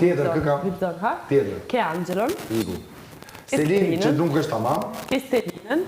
Tjetër, këka? Vipzon, ha? Tjetër. Ke Angelën. Iku. Stelin, që nuk është tamam. Ke Stelinën.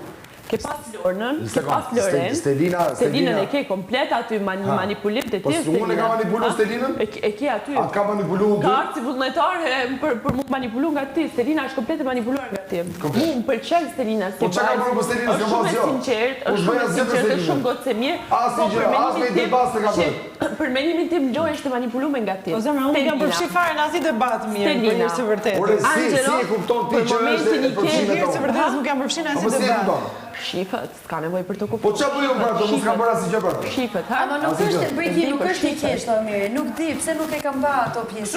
Ke pas Lornën, ke pas Loren. Stelinën e ke komplet aty manipulim të Po tjerë. së unë e ka manipulu Stelinën? E ke aty. Atë ka manipulu Ka artë si vullnetar për mu manipulu nga ti. Stelina është komplet e manipuluar nga ti. Mu më pëlqen Stelina si Po që ka bërë për Stelinën s'ka pas jo? është shumë e sinqert, është shumë gotë se mirë. As me debat se ka bërë. Për menimin tim Lori është e manipulume nga ti. Po zemra, unë kam përfshi fare në asnjë debat mirë, për një së vërtetë. Ore, si e kupton ti që është e përfshime Mirë së vërtetë nuk kam përfshi në asnjë debat. Shifët, s'ka nevoj për të kuptuar. Po që bëjmë pra të mos ka bërë asnjë gjë për të? Shifët, ha? Ama nuk është Breki, nuk është një keq të mirë. Nuk di pse nuk e kam bë ato pjesë.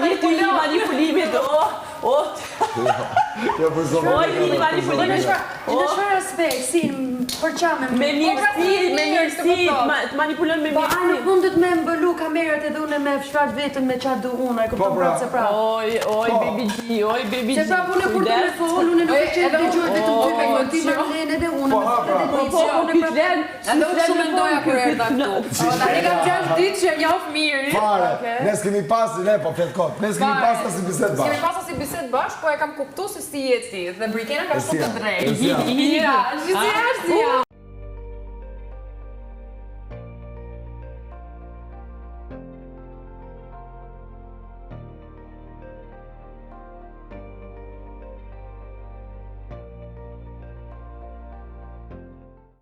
Jeti i manipulimit, Jo, për zonë. i manipulimit. Në çfarë aspekt, si për çamë Me mirësi, të manipulon me Po a nuk mirësi. mundet me mbëlu kamerat edhe unë me fshrat vetën me çfarë du unë, e kupton prapë se prapë. Oj, baby G, oj, baby G. Se prapë unë kur të me fol, unë nuk e që të dëgjoj vetëm ty me këti Marlene edhe unë. Edhe unë shumë mendoja kur erdha këtu. Tani kam 6 ditë që njoh mirë. Fare, ne s'kemi pas, ne po flet kot. Ne s'kemi pas asnjë bisedë Kemi bashkë. pasur si bisedë bashkë, po e kam kuptuar se si je ti. Dhe Brikena ka shumë të drejtë. Ja, Ja, si jam.